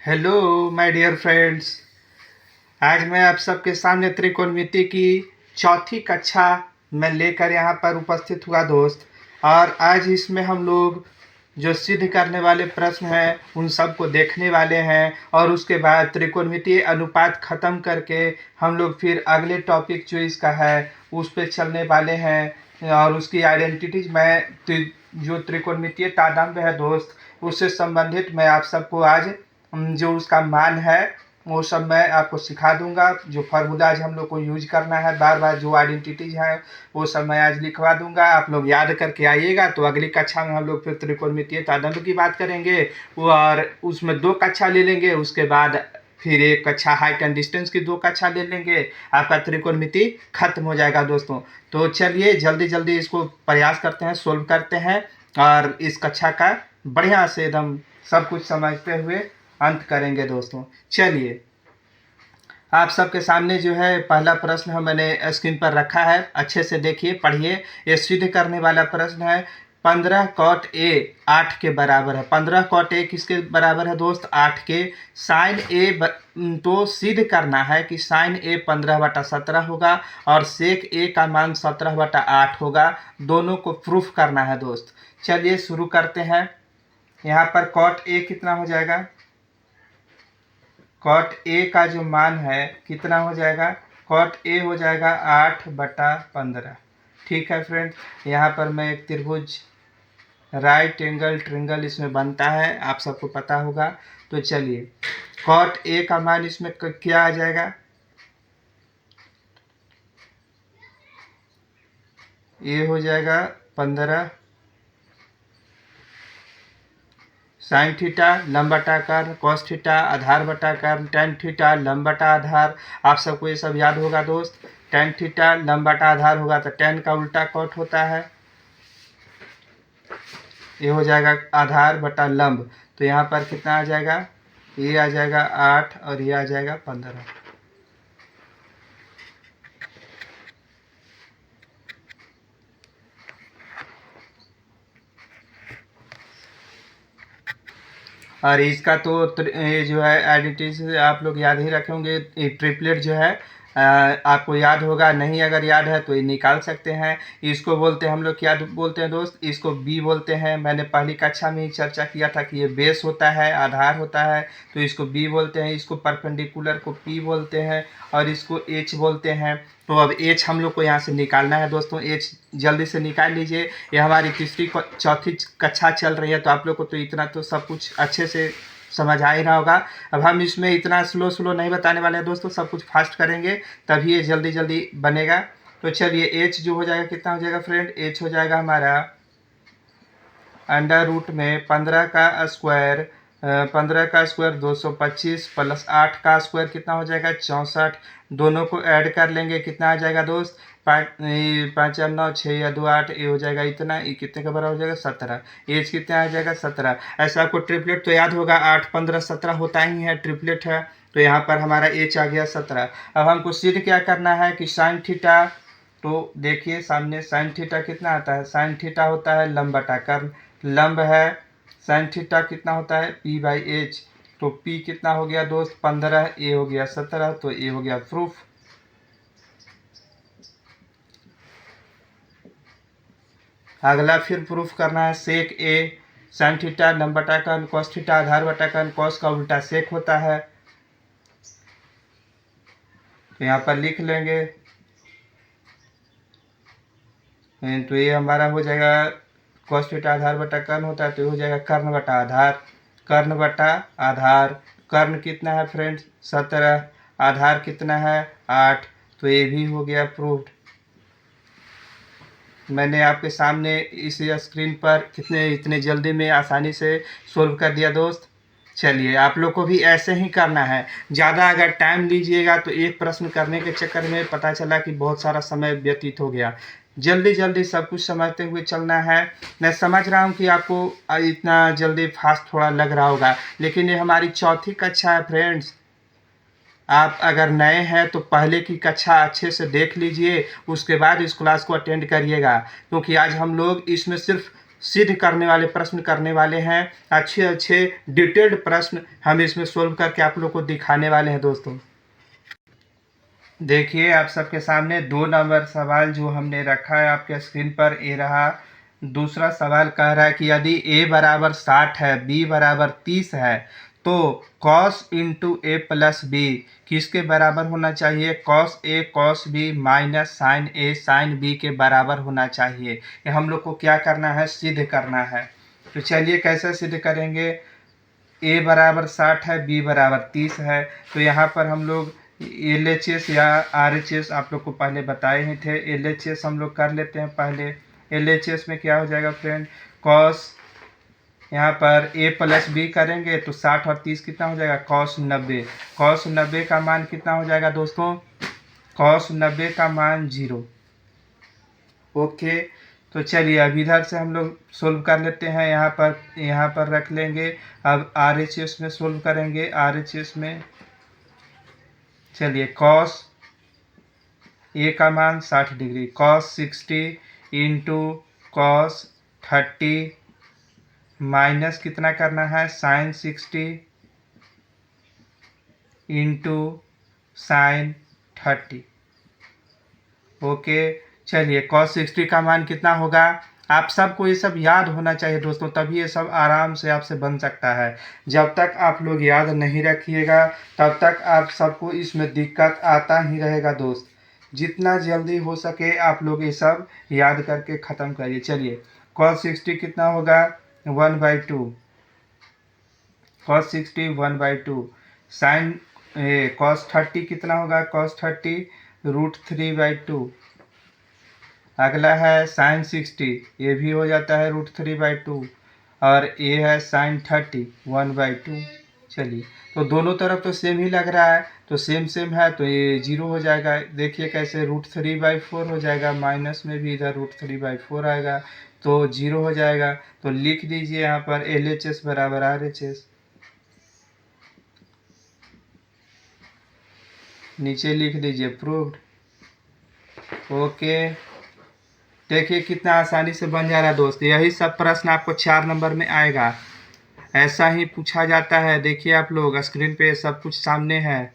Hello my dear friends. आज मैं आप सबके सामने त्रिकोणमिति की चौथी कक्षा में लेकर यहाँ पर उपस्थित हुआ दोस्त। और आज इसमें हम लोग जो सिद्ध करने वाले प्रश्न हैं उन सब को देखने वाले हैं, और उसके बाद त्रिकोणमितीय अनुपात ख़त्म करके हम लोग फिर अगले टॉपिक जो इसका है उस पर चलने वाले हैं। और उसकी आइडेंटिटीज मैं जो त्रिकोणमितीय तादम्ब है दोस्त, उससे संबंधित मैं आप सबको आज जो उसका मान है वो सब मैं आपको सिखा दूंगा। जो फार्मूलाज हम लोग को यूज करना है बार बार, जो आइडेंटिटीज है वो सब मैं आज लिखवा दूंगा। आप लोग याद करके आइएगा, तो अगली कक्षा में हम लोग फिर त्रिकोणमितीय तादम्ब की बात करेंगे और उसमें 2 कक्षा ले लेंगे। उसके बाद फिर 1 कक्षा हाइट एंड डिस्टेंस की 2 कक्षा ले लेंगे। आपका त्रिकोणमिति खत्म हो जाएगा दोस्तों। तो चलिए जल्दी जल्दी इसको प्रयास करते हैं, सोल्व करते हैं और इस कक्षा का बढ़िया से एकदम सब कुछ समझते हुए अंत करेंगे दोस्तों। चलिए आप सबके सामने जो है पहला प्रश्न मैंने स्क्रीन पर रखा है, अच्छे से देखिए पढ़िए। ये सिद्ध करने वाला प्रश्न है। 15 कॉट ए 8 के बराबर है। 15 कॉट ए किसके बराबर है दोस्त? 8 के। साइन ए तो सिद्ध करना है कि साइन ए 15/17 होगा और सेक ए का मान 17/8 होगा। दोनों को प्रूफ करना है दोस्त। चलिए शुरू करते हैं। यहाँ पर कॉट ए कितना हो जाएगा? कॉट ए का जो मान है कितना हो जाएगा? कॉट ए हो जाएगा 8/15। ठीक है फ्रेंड, यहाँ पर मैं एक त्रिभुज राइट एंगल ट्रिंगल इसमें बनता है, आप सबको पता होगा। तो चलिए कॉट ए का मान इसमें क्या आ जाएगा? ये हो जाएगा 15। साइन थीटा लंब बटा कर्ण, कॉस थीटा आधार बटा कर्ण, टेन थीटा लंब बटा आधार। आप सबको ये सब याद होगा दोस्त। टेन थीटा लंब बटा आधार होगा तो टेन का उल्टा कॉट होता है। ये हो जाएगा आधार बटा लंब। तो यहाँ पर कितना आ जाएगा? ये आ जाएगा 8 और ये आ जाएगा 15। और इसका तो ये जो है आइडेंटिटी आप लोग याद ही रखेंगे। ये ट्रिपलेट जो है आपको याद होगा, नहीं अगर याद है तो ये निकाल सकते हैं। इसको बोलते हैं हम लोग, क्या बोलते हैं दोस्त? इसको बी बोलते हैं। मैंने पहली कक्षा में ही चर्चा किया था कि ये बेस होता है, आधार होता है, तो इसको बी बोलते हैं। इसको परपेंडिकुलर को पी बोलते हैं और इसको एच बोलते हैं। तो अब एच हम लोग को यहाँ से निकालना है दोस्तों। एच जल्दी से निकाल लीजिए। ये हमारी चौथी कक्षा चल रही है, तो आप लोग को तो इतना तो सब कुछ अच्छे से समझ आ ही रहा होगा। अब हम इसमें इतना स्लो नहीं बताने वाले हैं दोस्तों, सब कुछ फास्ट करेंगे तभी ये जल्दी जल्दी बनेगा। तो चलिए एच जो हो जाएगा कितना हो जाएगा फ्रेंड? एच हो जाएगा हमारा अंडर रूट में 15 का स्क्वायर। 15 का स्क्वायर 225 प्लस 8 का स्क्वायर कितना हो जाएगा? 64। दोनों को ऐड कर लेंगे, कितना आ जाएगा दोस्त? 5 या 9 6 या 2 8। ये हो जाएगा इतना। ये कितने का बराबर हो जाएगा? 17। एज कितना आ जाएगा? 17। ऐसा आपको ट्रिपलेट तो याद होगा, 8 15 17 होता ही है, ट्रिपलेट है। तो यहाँ पर हमारा एच आ गया 17। अब हमको सिद्ध क्या करना है कि साइन थीटा, तो देखिए सामने साइन थीटा कितना आता है? साइन थीटा होता है लंब बटा कर्ण। लंब है, साइन थीटा कितना होता है? p/h। तो p कितना हो गया दोस्त? 15। ए हो गया 17। तो ए हो गया प्रूफ। अगला फिर प्रूफ करना है सेक ए। साइन थीटा लंब बटा कर्ण, कॉस थीटा आधार बटा कर्ण, कॉस का उल्टा सेक होता है। तो यहाँ पर लिख लेंगे। तो ये हमारा हो जाएगा कॉस थीटा आधार बटा कर्ण होता है, तो ये हो जाएगा कर्ण बटा आधार। कर्ण बटा आधार। कर्ण कितना है फ्रेंड्स? 17। आधार कितना है? 8। तो ये भी हो गया प्रूव्ड। मैंने आपके सामने इस स्क्रीन पर इतने जल्दी में आसानी से सोल्व कर दिया दोस्त। चलिए आप लोग को भी ऐसे ही करना है। ज़्यादा अगर टाइम लीजिएगा तो एक प्रश्न करने के चक्कर में पता चला कि बहुत सारा समय व्यतीत हो गया। जल्दी जल्दी सब कुछ समझते हुए चलना है। मैं समझ रहा हूँ कि आपको इतना जल्दी फास्ट थोड़ा लग रहा होगा, लेकिन ये हमारी चौथी कक्षा है फ्रेंड्स। आप अगर नए हैं तो पहले की कक्षा अच्छे से देख लीजिए, उसके बाद इस क्लास को अटेंड करिएगा, क्योंकि आज हम लोग इसमें सिर्फ सिद्ध करने वाले प्रश्न करने वाले हैं। अच्छे अच्छे डिटेल्ड प्रश्न हम इसमें सोल्व करके आप लोग को दिखाने वाले हैं दोस्तों। देखिए आप सबके सामने 2 नंबर सवाल जो हमने रखा है आपके स्क्रीन पर, ये रहा। दूसरा सवाल कह रहा है कि यदि a बराबर 60 है, b बराबर 30 है, तो cos into a plus b किसके बराबर होना चाहिए? cos a cos b minus sine a sine b के बराबर होना चाहिए। ये हम लोग को क्या करना है? सिद्ध करना है। तो चलिए कैसे सिद्ध करेंगे? a बराबर 60 है, b बराबर 30 है, तो यहाँ पर हम लोग LHS या RHS आप लोग को पहले बताए ही थे। LHS हम लोग कर लेते हैं पहले। LHS में क्या हो जाएगा फ्रेंड? cos, यहाँ पर a प्लस बी करेंगे तो 60 और 30 कितना हो जाएगा? cos 90। cos 90 का मान कितना हो जाएगा दोस्तों? cos 90 का मान 0। ओके, तो चलिए अब इधर से हम लोग सोल्व कर लेते हैं। यहाँ पर रख लेंगे। अब RHS में सोल्व करेंगे। RHS में चलिए cos a का मान 60 degree, cos 60 into cos 30 minus कितना करना है? sin 60 into sin 30। ओके, चलिए cos 60 का मान कितना होगा? आप सबको ये सब याद होना चाहिए दोस्तों, तभी ये सब आराम से आपसे बन सकता है। जब तक आप लोग याद नहीं रखिएगा तब तक आप सबको इसमें दिक्कत आता ही रहेगा दोस्त। जितना जल्दी हो सके आप लोग ये सब याद करके ख़त्म करिए। चलिए cos 60 कितना होगा? 1/2। cos 60 1/2। साइन cos 30 कितना होगा? cos 30 √3/2। अगला है sin 60, ये भी हो जाता है √3/2। और ये है sin 30 1/2। चलिए, तो दोनों तरफ तो सेम ही लग रहा है, तो सेम सेम है तो ये 0 हो जाएगा। देखिए कैसे √3/4 हो जाएगा, माइनस में भी इधर √3/4 आएगा तो 0 हो जाएगा। तो लिख दीजिए यहाँ पर LHS बराबर RHS। नीचे लिख दीजिए प्रूव्ड। ओके, देखिए कितना आसानी से बन जा रहा है दोस्त। यही सब प्रश्न आपको 4 नंबर में आएगा, ऐसा ही पूछा जाता है। देखिए आप लोग स्क्रीन पे सब कुछ सामने है,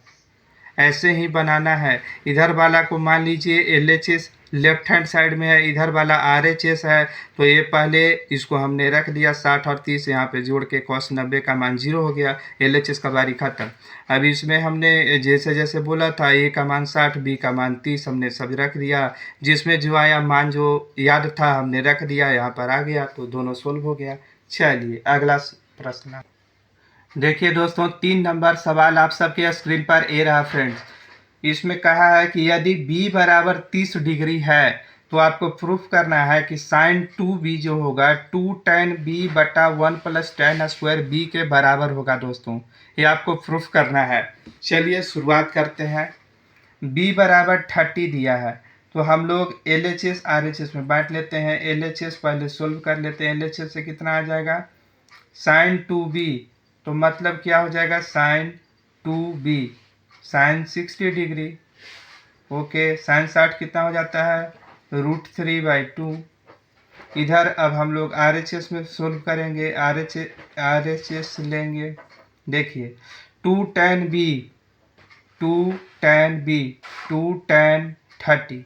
ऐसे ही बनाना है। इधर वाला को मान लीजिए LHS लेफ्ट हैंड साइड में है, इधर वाला RHS है, तो ये पहले इसको हमने रख दिया 60 और 30 यहाँ पे जोड़ के cos 90 का मान 0 हो गया। LHS का बारी खत्म। अब इसमें हमने जैसे जैसे बोला था a का मान 60 b का मान 30 हमने सब रख दिया, जिसमें जो आया मान जो याद था हमने रख दिया, यहाँ पर आ गया तो दोनों सोल्व हो गया। चलिए अगला प्रश्न देखिए दोस्तों। 3 नंबर सवाल आप सबके स्क्रीन पर ए रहा फ्रेंड्स। इसमें कहा है कि यदि b बराबर 30 डिग्री है तो आपको प्रूफ करना है कि sin 2b जो होगा 2 tan b बटा 1 प्लस tan स्क्वायर b के बराबर होगा दोस्तों। ये आपको प्रूफ करना है। चलिए शुरुआत करते हैं। b बराबर 30 दिया है तो हम लोग LHS RHS में बांट लेते हैं। LHS पहले सोल्व कर लेते हैं। LHS से कितना आ जाएगा? sin 2b, तो मतलब क्या हो जाएगा? sin 2b sin 60 degree. Okay, sin 60 कितना हो जाता है? √3/2। इधर अब हम लोग RHS में सोल्व करेंगे। RHS लेंगे। देखिए 2 tan b 2 tan b 2 tan 30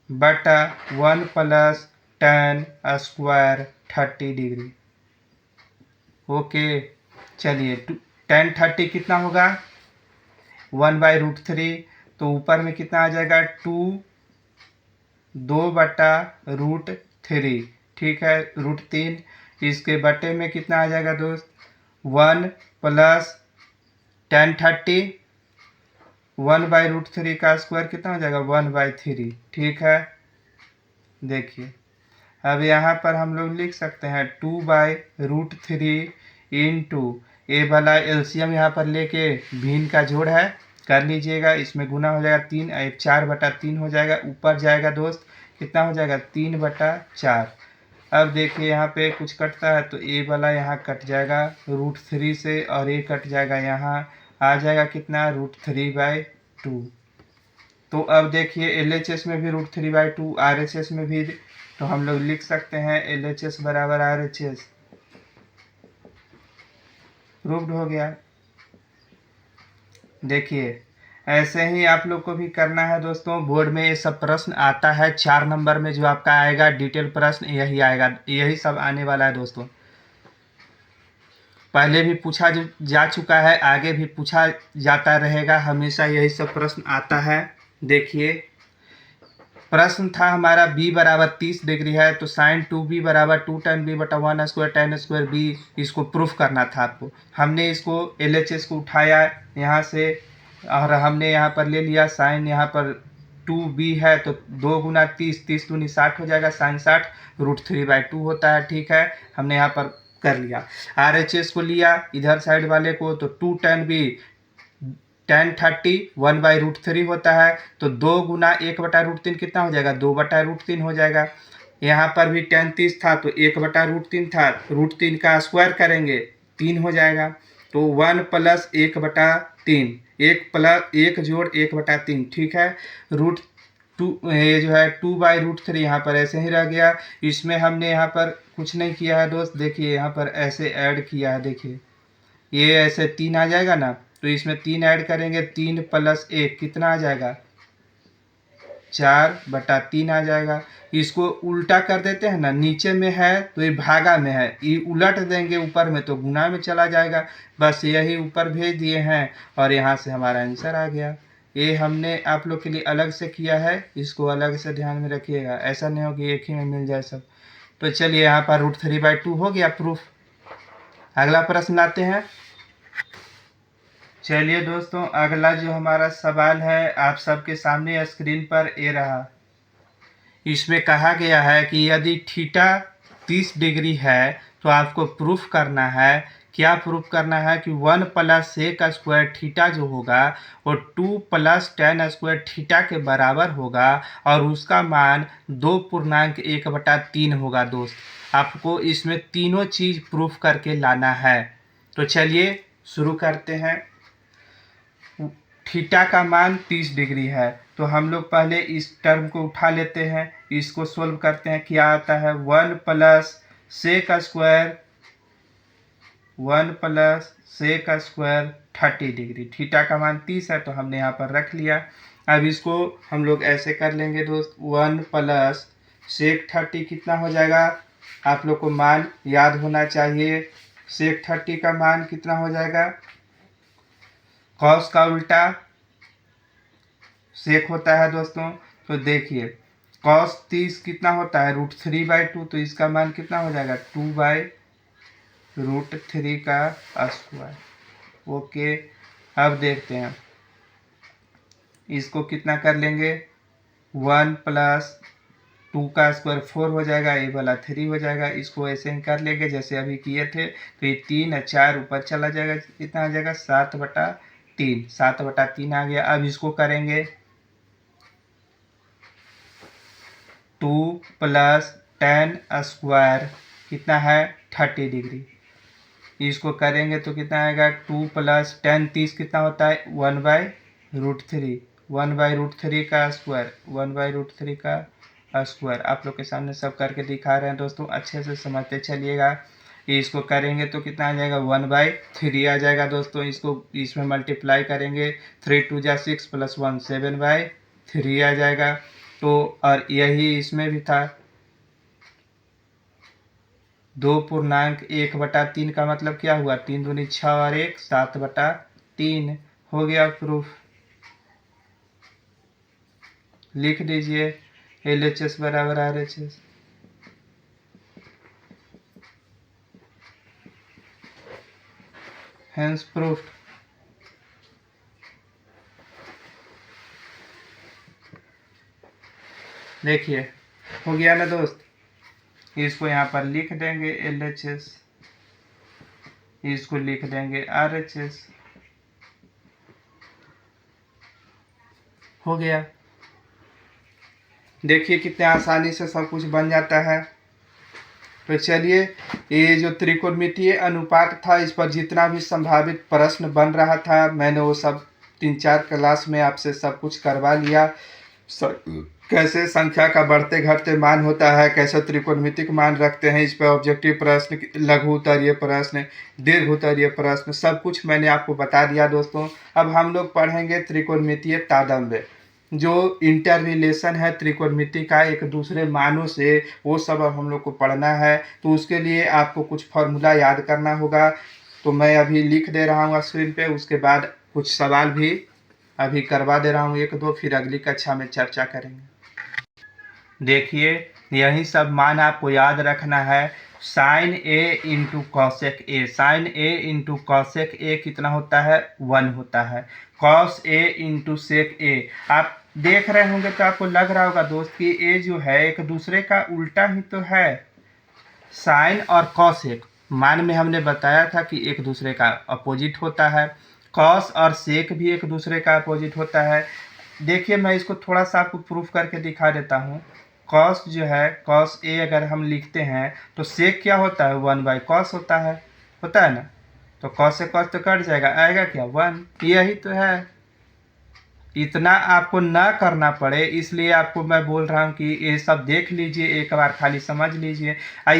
बटा 1 plus tan square 30 degree. Okay, चलिए tan 30 कितना होगा? 1/√3, तो ऊपर में कितना आ जाएगा? 2 बटा √3, ठीक है, √3। इसके बटे में कितना आ जाएगा दोस्त? 1 प्लस tan 30 1/√3 का स्क्वायर कितना हो जाएगा? 1/3, ठीक है। देखिए अब यहाँ पर हम लोग लिख सकते हैं 2/√3 इंटू ए वाला एलसीएम यहाँ पर लेके भिन्न का जोड़ है कर लीजिएगा। इसमें गुना हो जाएगा 3, 4/3 हो जाएगा। ऊपर जाएगा दोस्त कितना हो जाएगा? 3/4। अब देखिए यहाँ पे कुछ कटता है तो ए वाला यहाँ कट जाएगा √3 से, और ए कट जाएगा यहाँ आ जाएगा कितना? √3/2। तो अब देखिए LHS में भी √3/2, RHS में भी, तो हम लोग लिख सकते हैं LHS बराबर RHS। प्रूव्ड हो गया। देखिए ऐसे ही आप लोग को भी करना है दोस्तों। बोर्ड में ये सब प्रश्न आता है, 4 नंबर में जो आपका आएगा डिटेल प्रश्न यही आएगा, यही सब आने वाला है दोस्तों। पहले भी पूछा जा चुका है, आगे भी पूछा जाता रहेगा, हमेशा यही सब प्रश्न आता है। देखिए प्रश्न था हमारा b बराबर 30 डिग्री है तो साइन 2b बराबर 2 tan b बटा 1² tan स्क्वायर b, इसको प्रूफ करना था आपको। हमने इसको LHS को उठाया यहाँ से और हमने यहाँ पर ले लिया साइन, यहाँ पर 2b है तो 2 गुना 30, 30 दूनी 60 हो जाएगा, साइन 60 √3/2 होता है। ठीक है, हमने यहाँ पर कर लिया। RHS को लिया इधर साइड वाले को, तो 2 tan b tan 30 1/√3 होता है, तो 2 गुना 1/√3 कितना हो जाएगा, 2/√3 हो जाएगा। यहाँ पर भी tan 30 था तो 1/√3 था, √3 का स्क्वायर करेंगे 3 हो जाएगा, तो 1 + 1/3, 1 जोड़ 1/3। ठीक है, √2 ये जो है 2/√3 यहाँ पर ऐसे ही रह गया। इसमें हमने यहाँ पर कुछ नहीं किया है दोस्त, देखिए यहाँ पर ऐसे ऐड किया है। देखिए ये ऐसे 3 आ जाएगा ना, तो इसमें 3 ऐड करेंगे, 3 + 1 कितना आ जाएगा, 4/3 आ जाएगा। इसको उल्टा कर देते हैं ना, नीचे में है तो ये भागा में है, ये उलट देंगे ऊपर में तो गुना में चला जाएगा। बस यही ऊपर भेज दिए हैं और यहाँ से हमारा आंसर आ गया। ये हमने आप लोग के लिए अलग से किया है, इसको अलग से ध्यान में रखिएगा, ऐसा नहीं हो कि एक ही में मिल जाए सब। तो चलिए यहाँ पर √3/2 हो गया प्रूफ। अगला प्रश्न लाते हैं। चलिए दोस्तों अगला जो हमारा सवाल है आप सबके सामने स्क्रीन पर ये रहा। इसमें कहा गया है कि यदि थीटा 30 डिग्री है तो आपको प्रूफ करना है, क्या प्रूफ करना है कि 1 + sec² थीटा जो होगा वो 2 + tan² थीटा के बराबर होगा और उसका मान 2.1/3 होगा। दोस्त आपको इसमें तीनों चीज़ प्रूफ करके लाना है। तो चलिए शुरू करते हैं। थीटा का मान 30 डिग्री है तो हम लोग पहले इस टर्म को उठा लेते हैं, इसको सोल्व करते हैं। क्या आता है, 1 + sec² 30 डिग्री। थीटा का मान 30 है तो हमने यहाँ पर रख लिया। अब इसको हम लोग ऐसे कर लेंगे दोस्त, 1 + sec30 कितना हो जाएगा, आप लोग को मान याद होना चाहिए। sec30 का मान कितना हो जाएगा, कॉस का उल्टा सेक होता है दोस्तों। तो देखिए कॉस 30 कितना होता है, √3/2, तो इसका मान कितना हो जाएगा, 2/√3 का स्क्वायर। ओके, अब देखते हैं इसको कितना कर लेंगे, 1 + 2 का स्क्वायर 4 हो जाएगा, ये वाला 3 हो जाएगा। इसको ऐसे ही कर लेंगे जैसे अभी किए थे, तो ये 3 और 4 ऊपर चला जाएगा, कितना आ जाएगा, 7/3, 7/3 आ गया। अब इसको करेंगे 2 + tan² कितना है, 30 डिग्री। इसको करेंगे तो कितना आएगा, 2 + tan 30 कितना होता है, 1/√3, 1/√3 का स्क्वायर, 1/√3 का स्क्वायर। आप लोग के सामने सब करके दिखा रहे हैं दोस्तों, अच्छे से समझते चलिएगा। इसको करेंगे तो कितना आ जाएगा, 1/3 आ जाएगा दोस्तों। इसको इसमें मल्टीप्लाई करेंगे, 3 × 2 = 6 + 1 7/3 आ जाएगा। तो और यही इसमें भी था, 2.1/3 का मतलब क्या हुआ, 3 दूनी 6 और 1 7/3 हो गया प्रूफ। लिख दीजिए LHS बराबर RHS। Hence proof. देखिए हो गया ना दोस्त, इसको यहाँ पर लिख देंगे LHS, इसको लिख देंगे RHS, हो गया। देखिए कितने आसानी से सब कुछ बन जाता है। तो चलिए ये जो त्रिकोणमितीय अनुपात था, इस पर जितना भी संभावित प्रश्न बन रहा था मैंने वो सब 3-4 क्लास में आपसे सब कुछ करवा लिया। कैसे संख्या का बढ़ते घटते मान होता है, कैसे त्रिकोणमितिक मान रखते हैं, इस पर ऑब्जेक्टिव प्रश्न, लघु उत्तरीय प्रश्न, दीर्घ उत्तरीय प्रश्न, सब कुछ मैंने आपको बता दिया दोस्तों। अब हम लोग पढ़ेंगे त्रिकोणमितीय तादम्य, जो इंटर रिलेशन है त्रिकोणमिति का एक दूसरे मानों से, वो सब अब हम लोग को पढ़ना है। तो उसके लिए आपको कुछ फॉर्मूला याद करना होगा, तो मैं अभी लिख दे रहा हूँ स्क्रीन पे। उसके बाद कुछ सवाल भी अभी करवा दे रहा हूँ 1-2, फिर अगली कक्षा में चर्चा करेंगे। देखिए, यही सब मान आपको याद रखना है। Sine a into cosec a, sine a into cosec a कितना होता है? 1 होता है। कॉस ए इंटू सेक ए, आप देख रहे होंगे तो आपको लग रहा होगा दोस्त कि ए जो है एक दूसरे का उल्टा ही तो है। साइन और कॉसेक मान में हमने बताया था कि एक दूसरे का अपोजिट होता है। कॉस और सेक भी एक दूसरे का अपोजिट होता है। देखिए, मैं इसको थोड़ा सा आपको प्रूफ करके दिखा देता हूँ। कॉस जो है, कॉस ए अगर हम लिखते हैं तो सेक क्या होता है? 1/cos होता है ना। तो कॉस से कॉस तो कट जाएगा, आएगा क्या? 1। यही तो है। इतना आपको ना करना पड़े इसलिए आपको मैं बोल रहा हूँ कि ये सब देख लीजिए, एक बार खाली समझ लीजिए।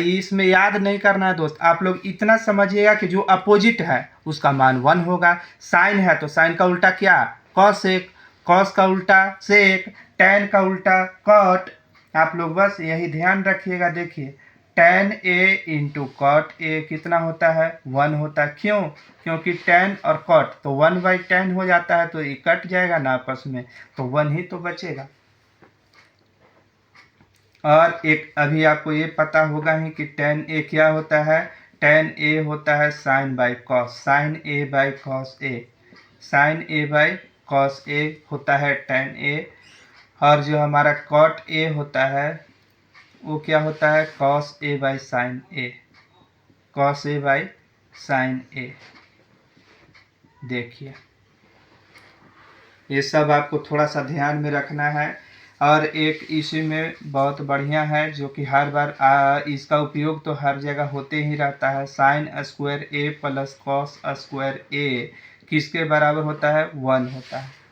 इसमें याद नहीं करना है दोस्त, आप लोग इतना समझिएगा कि जो अपोजिट है उसका मान 1 होगा। साइन है तो साइन का उल्टा क्या? कॉसेक, कॉस का उल्टा सेक, टैन का उल्टा कॉट। आप लोग बस यही ध्यान रखिएगा। देखिए, tan a into cot a कितना होता है? 1 होता है। क्यों? क्योंकि tan और cot तो 1/tan हो जाता है, तो ये कट जाएगा ना आपस में, तो 1 ही तो बचेगा। और एक अभी आपको ये पता होगा ही कि tan a क्या होता है? tan a होता है sin by cos, sin a by cos a, sin a by cos a होता है tan a। और जो हमारा cot a होता है वो क्या होता है? cos a by sin a, cos a by sin a। देखिए, ये सब आपको थोड़ा सा ध्यान में रखना है। और एक इसी में बहुत बढ़िया है जो कि हर बार इसका उपयोग तो हर जगह होते ही रहता है। साइन स्क्वायर ए प्लस कॉस स्क्वायर ए किसके बराबर होता है? 1 होता है।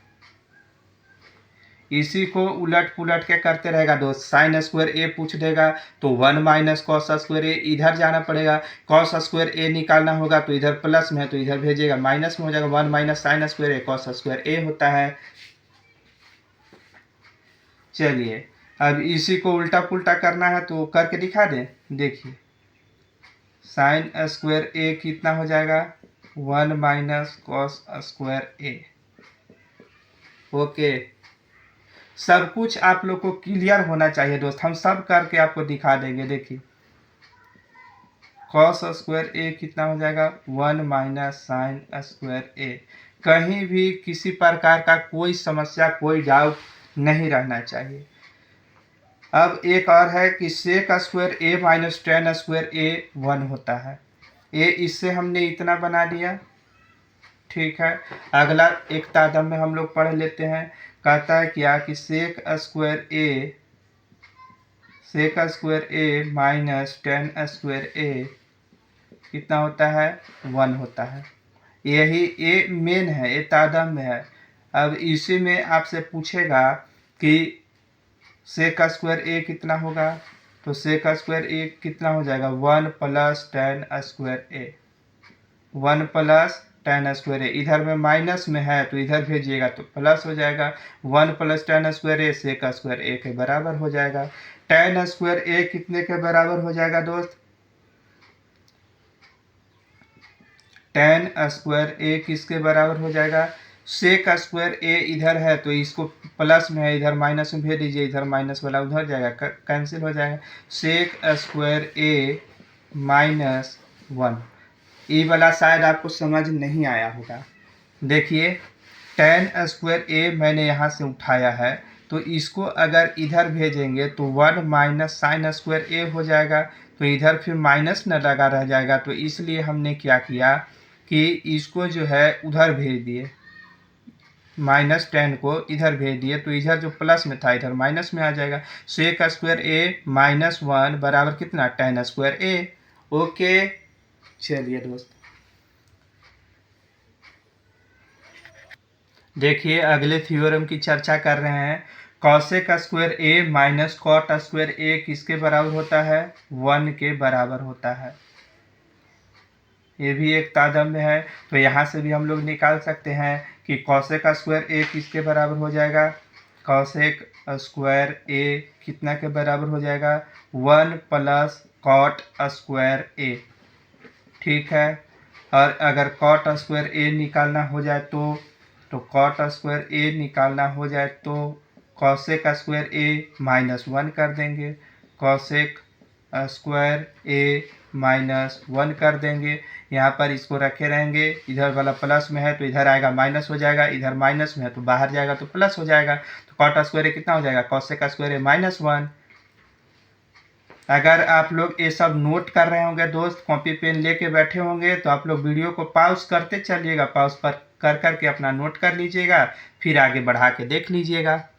इसी को उलट पुलट के करते रहेगा दोस्त। साइन स्क्वायर ए पूछ देगा तो 1 माइनस कॉस स्क्वायर ए, इधर जाना पड़ेगा। कॉस स्क्वायर ए निकालना होगा तो इधर प्लस में है तो इधर भेजिएगा, माइनस में हो जाएगा। 1 माइनस साइन स्क्वायर ए कॉस स्क्वायर ए होता है। चलिए, अब इसी को उल्टा पुल्टा करना है तो करके दिखा दें। देखिए, साइन स्क्वायर ए कितना हो जाएगा? 1 माइनस कॉस स्क्वायर ए। ओके, सब कुछ आप लोग को क्लियर होना चाहिए दोस्त, हम सब करके आपको दिखा देंगे। देखिए, कॉस स्क्वायर ए कितना हो जाएगा? 1 माइनस साइन स्क्वायर ए। कहीं भी किसी प्रकार का कोई समस्या, कोई डाउट नहीं रहना चाहिए। अब एक और है कि सेक स्क्वायर ए माइनस टेन स्क्वायर ए 1 होता है। ए इससे हमने इतना बना दिया, ठीक है। अगला एक तादम में हम लोग पढ़ लेते हैं। कहता है क्या कि सेक स्क्वायर ए माइनस टेन स्क्वायर ए कितना होता है? 1 होता है। यही ए मेन है, ये तादम में है। अब इसी में आपसे पूछेगा कि सेक स्क्वायर ए कितना होगा, तो सेक स्क्वायर ए कितना हो जाएगा? 1 प्लस टेन स्क्वायर ए, 1 प्लस टेन स्क्वायर ए। इधर में माइनस में है तो इधर भेजिएगा तो प्लस हो जाएगा। 1 प्लस टेन स्क्वायर ए सेक स्क्वायर ए के बराबर हो जाएगा। टेन स्क्वायर ए कितने के बराबर हो जाएगा दोस्त? टेन स्क्वायर ए किसके बराबर हो जाएगा? सेक स्क्वायर ए इधर है तो इसको प्लस में है, इधर माइनस में भेज दीजिए, इधर माइनस वाला उधर जाएगा, कैंसिल हो जाएगा। सेक स्क्वायर ए माइनस 1, ये वाला शायद आपको समझ नहीं आया होगा। देखिए, टेन स्क्वायर ए मैंने यहाँ से उठाया है तो इसको अगर इधर भेजेंगे तो 1 माइनस साइन स्क्वायर ए हो जाएगा, तो इधर फिर माइनस न लगा रह जाएगा। तो इसलिए हमने क्या किया कि इसको जो है उधर भेज दिए, माइनस टेन को इधर भेज दिए, तो इधर जो प्लस में था इधर माइनस में आ जाएगा। सेक स्क्वायर ए माइनस 1 बराबर कितना? टेन स्क्वायर ए। ओके, चलिए दोस्त, देखिए अगले थ्योरम की चर्चा कर रहे हैं। कॉसेक स्क्वायर ए माइनस कॉट स्क्वायर ए किसके बराबर होता है? 1 के बराबर होता है। ये भी एक तादम्य है, तो यहाँ से भी हम लोग निकाल सकते हैं कि कॉसेक स्क्वायर ए किसके बराबर हो जाएगा? कॉसेक स्क्वायर ए कितना के बराबर हो जाएगा? 1 प्लस कॉट स्क्वायर ए। ठीक है, और अगर कॉट स्क्वायर ए निकालना हो जाए तो कॉट स्क्वायर ए निकालना हो जाए तो कॉसेक स्क्वायर ए -1 कर देंगे। कॉसेक स्क्वायर ए -1 कर देंगे। यहाँ पर इसको रखे रहेंगे, इधर वाला प्लस में है तो इधर आएगा माइनस हो जाएगा, इधर माइनस में है तो बाहर जाएगा तो प्लस हो जाएगा। तो कॉट स्क्वायर ए कितना हो जाएगा? कॉसेक स्क्वायर ए -1। अगर आप लोग ये सब नोट कर रहे होंगे दोस्त, कॉपी पेन लेके बैठे होंगे, तो आप लोग वीडियो को पॉज करते चलिएगा, पॉज पर कर करके अपना नोट कर लीजिएगा, फिर आगे बढ़ा के देख लीजिएगा।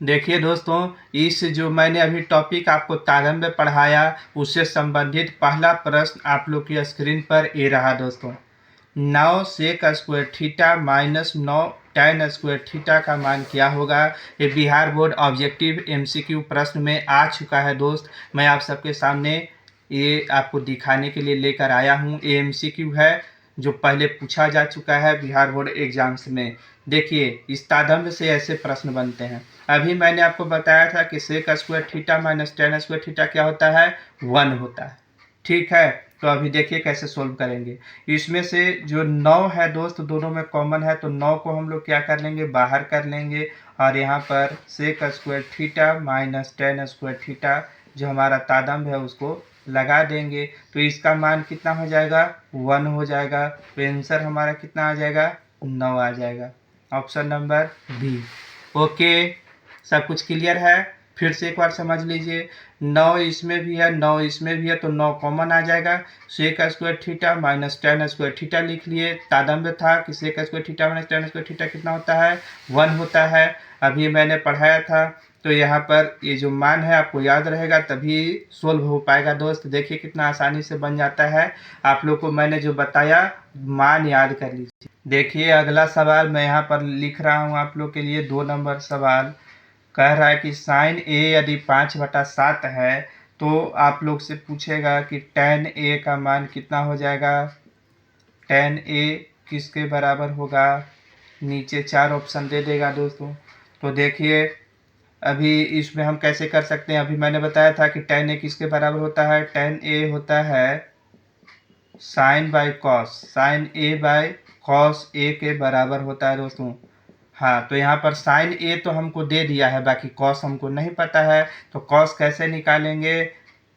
देखिए दोस्तों, इस जो मैंने अभी टॉपिक आपको तारंब में पढ़ाया उससे संबंधित पहला प्रश्न आप लोग की स्क्रीन पर ये रहा दोस्तों। 9 sec square theta minus 9 tan square theta का मान क्या होगा? ये बिहार बोर्ड ऑब्जेक्टिव MCQ प्रश्न में आ चुका है दोस्त। मैं आप सबके सामने ये आपको दिखाने के लिए लेकर आया हूँ। ये MCQ है जो पहले पूछा जा चुका है बिहार बोर्ड एग्जाम्स में। देखिए इस तादम्ब से ऐसे प्रश्न बनते हैं। अभी मैंने आपको बताया था कि sec square theta minus tan square theta क्या होता है? 1 होता है। ठीक है, तो अभी देखिए कैसे सोल्व करेंगे। इसमें से जो 9 है दोस्त दोनों में कॉमन है, तो 9 को हम लोग क्या कर लेंगे? बाहर कर लेंगे, और यहाँ पर sec square theta minus tan square theta जो हमारा तादम्ब है उसको लगा देंगे। तो इसका मान कितना हो जाएगा? 1 हो जाएगा। तो आंसर हमारा कितना आ जाएगा? 9 आ जाएगा। Option number B. ओके, सब कुछ क्लियर है? फिर से एक बार समझ लीजिए। 9 इसमें भी है, 9 इसमें भी है, तो 9 कॉमन आ जाएगा। Sec square theta minus tan square theta लिख लिए। तादम्ब था कि sec square theta minus tan square theta कितना होता है? 1 होता है। अभी मैंने पढ़ाया था, तो यहाँ पर ये जो मान है आपको याद रहेगा तभी सोल्व हो पाएगा दोस्त। देखिए कितना आसानी से बन जाता है। आप लोग को मैंने जो बताया मान याद कर लीजिए। देखिए अगला सवाल मैं यहाँ पर लिख रहा हूँ आप लोग के लिए। 2 नंबर सवाल कह रहा है कि साइन ए यदि 5/7 है तो आप लोग से पूछेगा कि tan ए का मान कितना हो जाएगा? tan ए किसके बराबर होगा? नीचे 4 ऑप्शन दे देगा दोस्तों। तो देखिए अभी इसमें हम कैसे कर सकते हैं। अभी मैंने बताया था कि tan ए किसके बराबर होता है? tan ए होता है sine by cos, sine A by cos A के बराबर होता है दोस्तों। हाँ, तो यहाँ पर साइन ए तो हमको दे दिया है, बाकी कॉस हमको नहीं पता है। तो कॉस कैसे निकालेंगे?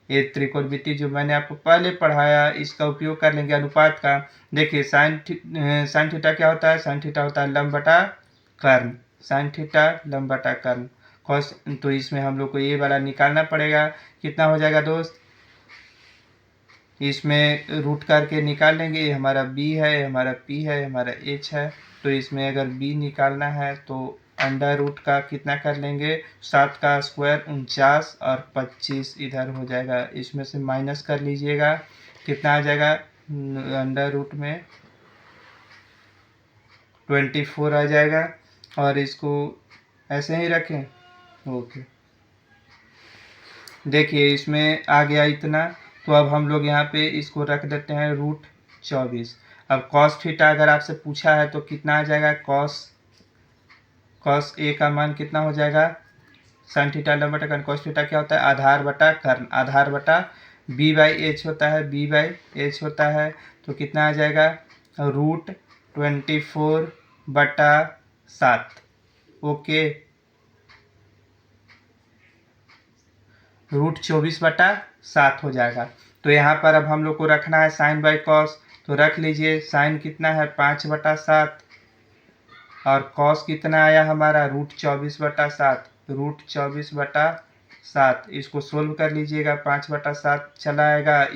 ये त्रिकोणमिति जो मैंने आपको पहले पढ़ाया इसका उपयोग कर लेंगे, अनुपात का। देखिए साइन थीटा क्या होता है? साइन थीटा होता है लंब बटा कर्ण, साइन थीटा लंब बटा कर्ण। कॉस, तो इसमें हम लोग को ये वाला निकालना पड़ेगा। कितना हो जाएगा दोस्त? इसमें रूट करके निकाल लेंगे। ये हमारा b है, हमारा p है, हमारा h है। तो इसमें अगर b निकालना है तो अंडर रूट का कितना कर लेंगे? 7 का स्क्वायर 49 और 25 इधर हो जाएगा। इसमें से माइनस कर लीजिएगा, कितना आ जाएगा? अंडर रूट में 24 आ जाएगा। और इसको ऐसे ही रखें। ओके, देखिए इसमें आ गया इतना। तो अब हम लोग यहाँ पे इसको रख देते हैं √24। अब कॉस थीटा अगर आपसे पूछा है तो कितना आ जाएगा? कॉस ए का मान कितना हो जाएगा? साइन थीटा लंब बटा कर्ण। कॉस थीटा क्या होता है? आधार बटा कर्ण, आधार बटा b/h होता है, b/h होता है। तो कितना आ जाएगा? √24/7। ओके, √24/7 हो जाएगा। तो यहाँ पर अब हम लोग को रखना है साइन बाई कॉस। तो रख लीजिए, साइन कितना है? 5/7, और कॉस कितना आया हमारा? √24/7, √24/7। इसको सोल्व कर लीजिएगा। 5/7 चला आएगा,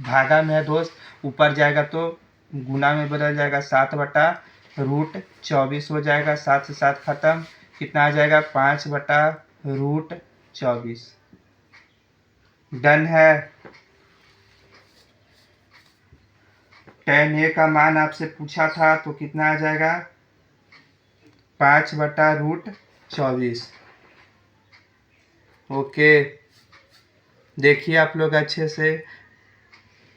भागा में है दोस्त, ऊपर जाएगा तो गुना में बदल जाएगा। 7/√24 हो जाएगा। 7 से 7 खत्म, कितना आ जाएगा? 5/√24। डन है। tan a का मान आपसे पूछा था तो कितना आ जाएगा 5/√24। ओके, देखिए आप लोग अच्छे से,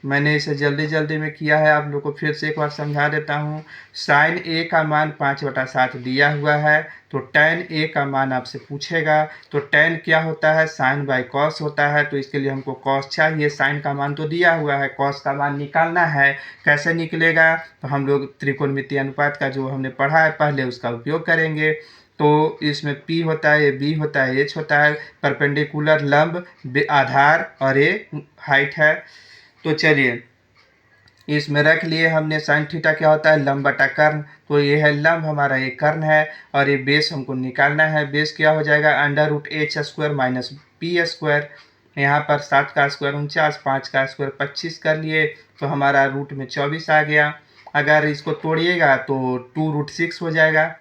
मैंने इसे जल्दी जल्दी में किया है, आप लोग को फिर से एक बार समझा देता हूँ। साइन ए का मान 5/7 दिया हुआ है, तो tan ए का मान आपसे पूछेगा। तो tan क्या होता है, साइन बाई कॉस होता है, तो इसके लिए हमको कॉस चाहिए। साइन का मान तो दिया हुआ है, कॉस का मान निकालना है। कैसे निकलेगा, तो हम लोग त्रिकोणमितीय अनुपात का जो हमने पढ़ा है पहले उसका उपयोग करेंगे। तो इसमें P होता है, ये B होता है, H होता है, परपेंडिकुलर लंब, आधार, और ये हाइट है। तो चलिए इसमें रख लिए हमने। साइन थीटा क्या होता है, लंब बटा कर्ण, तो ये है लंब, हमारा ये कर्ण है, और ये बेस हमको निकालना है। बेस क्या हो जाएगा, √h² माइनस p²। यहाँ पर 7 का स्क्वायर 49, 5 का स्क्वायर 25 कर लिए, तो हमारा रूट में 24 आ गया। अगर इसको तोड़िएगा तो 2√6 हो जाएगा।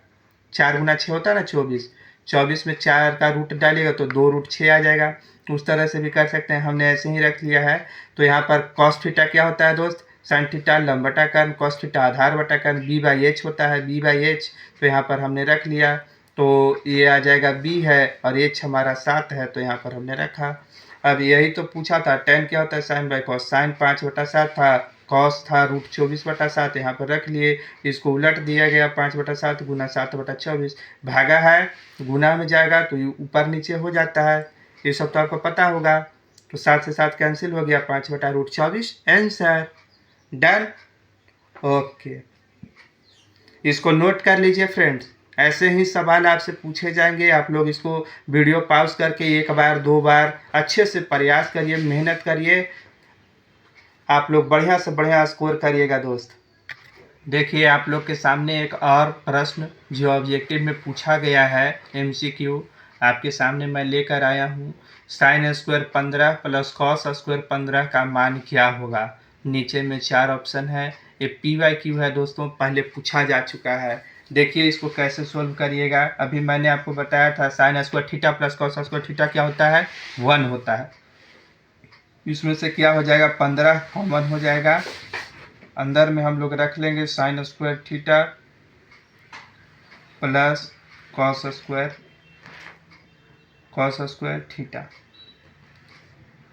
4 गुना 6 होता है ना 24, 24 में 4 का रूट डालिएगा तो 2√6 आ जाएगा। उस तरह से भी कर सकते हैं, हमने ऐसे ही रख लिया है। तो यहाँ पर कॉस थीटा क्या होता है दोस्त, साइन थीटा लंब बटा कर्ण, कॉस थीटा आधार बटा कर्ण, B/H होता है, B/H। तो यहाँ पर हमने रख लिया, तो ये आ जाएगा B है, और H हमारा 7 है, तो यहाँ पर हमने रखा। अब यही तो पूछा था, tan क्या होता है, साइन बाई कॉस। साइन 5/7 था, कॉस था √24/7, यहाँ पर रख लिए। इसको उलट दिया गया, 5/7 गुना 7/24, भागा है, गुना में जाएगा तो ऊपर नीचे हो जाता है, ये सब तो आपको पता होगा। तो 7 से 7 कैंसिल हो गया, 5/√24 आंसर। डन। ओके, इसको नोट कर लीजिए फ्रेंड्स, ऐसे ही सवाल आपसे पूछे जाएंगे। आप लोग इसको वीडियो पॉज करके 1 बार 2 बार अच्छे से प्रयास करिए, मेहनत करिए, आप लोग बढ़िया से बढ़िया स्कोर करिएगा दोस्त। देखिए आप लोग के सामने एक और प्रश्न जो ऑब्जेक्टिव में पूछा गया है, MCQ आपके सामने मैं लेकर आया हूँ। sin² 15 प्लस cos² 15 का मान क्या होगा। नीचे में 4 ऑप्शन है, ये PYQ है दोस्तों, पहले पूछा जा चुका है। देखिए इसको कैसे सोल्व करिएगा। अभी मैंने आपको बताया था sin² theta plus cos² theta क्या होता है, 1 होता है। इसमें से क्या हो जाएगा, 15 कॉमन हो जाएगा, अंदर में हम लोग रख लेंगे sin² theta plus cos² theta.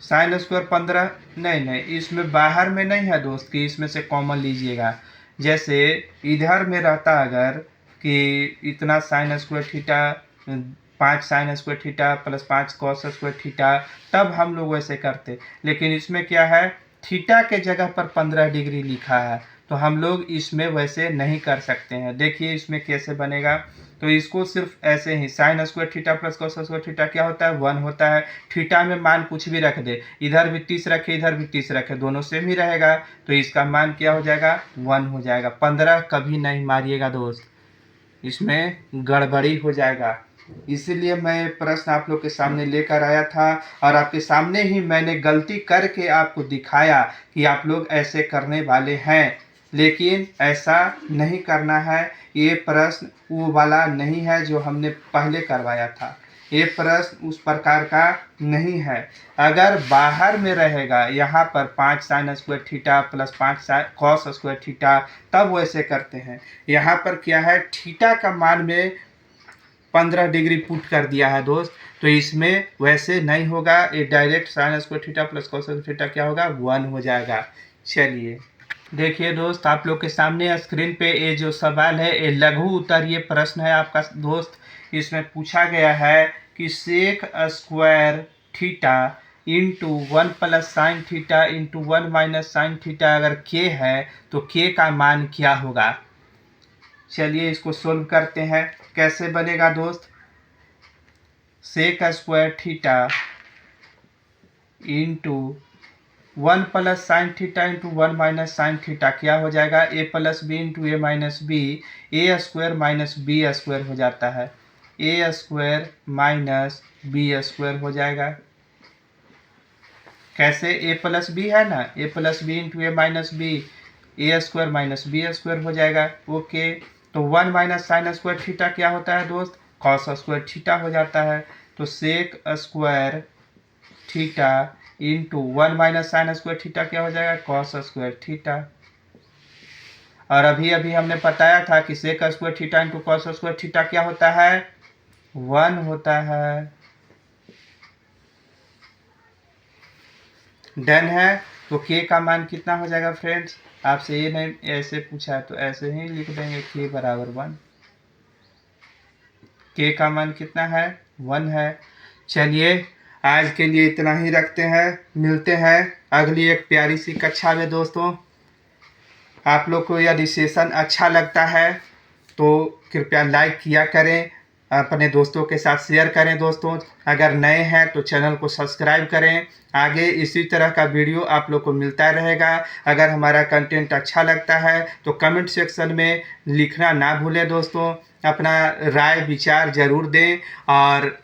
sin² 15 नहीं, इसमें बाहर में नहीं है दोस्त कि इसमें से कॉमन लीजिएगा। जैसे इधर में रहता अगर कि इतना sin² theta, 5 sin² theta plus 5 cos² theta, तब हम लोग वैसे करते। लेकिन इसमें क्या है, थीटा के जगह पर 15 डिग्री लिखा है, तो हम लोग इसमें वैसे नहीं कर सकते हैं। देखिए इसमें कैसे बनेगा, तो इसको सिर्फ ऐसे ही sin² theta plus cos² theta क्या होता है, 1 होता है। थीटा में मान कुछ भी रख दे, इधर भी 30 रखे इधर भी 30 रखे, दोनों सेम ही रहेगा, तो इसका मान क्या हो जाएगा, 1 हो जाएगा। 15 कभी नहीं मारिएगा दोस्त, इसमें गड़बड़ी हो जाएगा। इसीलिए मैं प्रश्न आप लोग के सामने लेकर आया था, और आपके सामने ही मैंने गलती करके आपको दिखाया कि आप लोग ऐसे करने वाले हैं, लेकिन ऐसा नहीं करना है। ये प्रश्न वो वाला नहीं है जो हमने पहले करवाया था, ये प्रश्न उस प्रकार का नहीं है। अगर बाहर में रहेगा यहाँ पर 5 sin² theta plus 5 cos² theta, तब वैसे करते हैं। यहाँ पर क्या है, थीटा का मान में 15 डिग्री पुट कर दिया है दोस्त, तो इसमें वैसे नहीं होगा, ये direct sin² theta plus cos² theta क्या होगा, 1 हो जाएगा। चलिए देखिए दोस्त, आप लोग के सामने स्क्रीन पे ये जो सवाल है, ये लघु उत्तरीय प्रश्न है आपका दोस्त। इसमें पूछा गया है कि sec² theta into 1 plus sine theta into 1 minus sine theta अगर k है तो k का मान क्या होगा। चलिए इसको सोल्व करते हैं, कैसे बनेगा दोस्त। sec² theta into 1 plus sine theta into 1 minus sine theta क्या हो जाएगा, a plus b into a minus b, a² minus b² हो जाता है, a² माइनस b² हो जाएगा। कैसे, a प्लस बी है ना, a plus b into a minus b, a² minus b² हो जाएगा। ओके, तो 1 माइनस sin² थीटा क्या होता है दोस्त, cos² थीटा हो जाता है। तो sec² theta into 1 minus sin² theta क्या हो जाएगा, cos² थीटा। और अभी अभी हमने बताया था कि sec square theta into cos square theta क्या होता है, 1 होता है। डन है। तो के का मान कितना हो जाएगा फ्रेंड्स, आपसे ये नहीं ऐसे पूछा है तो ऐसे ही लिख देंगे के बराबर 1। के का मान कितना है, 1 है। चलिए आज के लिए इतना ही रखते हैं, मिलते हैं अगली एक प्यारी सी कक्षा में दोस्तों। आप लोग को यदि सेशन अच्छा लगता है तो कृपया लाइक किया करें, अपने दोस्तों के साथ शेयर करें दोस्तों। अगर नए हैं तो चैनल को सब्सक्राइब करें। आगे इसी तरह का वीडियो आप लोग को मिलता रहेगा। अगर हमारा कंटेंट अच्छा लगता है तो कमेंट सेक्शन में लिखना ना भूलें दोस्तों। अपना राय विचार ज़रूर दें, और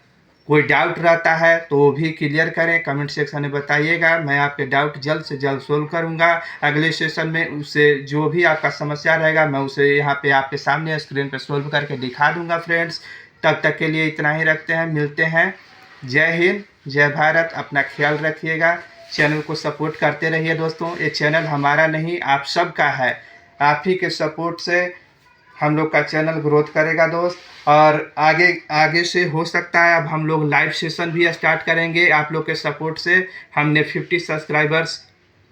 कोई डाउट रहता है तो वो भी क्लियर करें, कमेंट सेक्शन में बताइएगा। मैं आपके डाउट जल्द से जल्द सोल्व करूंगा। अगले सेशन में उससे जो भी आपका समस्या रहेगा मैं उसे यहाँ पे आपके सामने स्क्रीन पे सोल्व करके दिखा दूंगा फ्रेंड्स। तब तक के लिए इतना ही रखते हैं, मिलते हैं। जय हिंद, जय भारत। अपना ख्याल रखिएगा। चैनल को सपोर्ट करते रहिए दोस्तों। ये चैनल हमारा नहीं आप सबका है। आप ही के सपोर्ट से हम लोग का चैनल ग्रोथ करेगा दोस्त। और आगे आगे से हो सकता है अब हम लोग लाइव सेशन भी स्टार्ट करेंगे। आप लोग के सपोर्ट से हमने 50 सब्सक्राइबर्स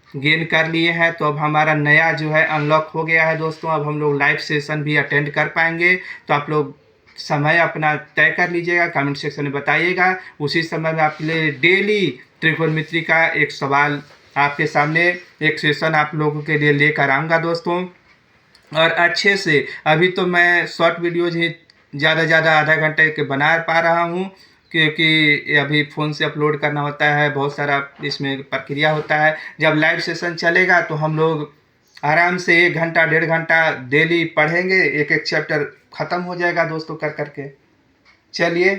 गेन कर लिए हैं, तो अब हमारा नया जो है अनलॉक हो गया है दोस्तों। अब हम लोग लाइव सेशन भी अटेंड कर पाएंगे। तो आप लोग समय अपना तय कर लीजिएगा, कमेंट सेक्शन में बताइएगा। उसी समय में आपके लिए डेली त्रिकोणमिति का एक सवाल आपके सामने, एक सेशन आप लोगों के लिए लेकर आऊँगा दोस्तों। और अच्छे से अभी तो मैं शॉर्ट वीडियोज ही ज़्यादा आधा घंटे के बना पा रहा हूँ, क्योंकि अभी फ़ोन से अपलोड करना होता है, बहुत सारा इसमें प्रक्रिया होता है। जब लाइव सेशन चलेगा तो हम लोग आराम से 1 घंटा 1.5 घंटा डेली पढ़ेंगे, एक एक चैप्टर ख़त्म हो जाएगा दोस्तों कर करके। चलिए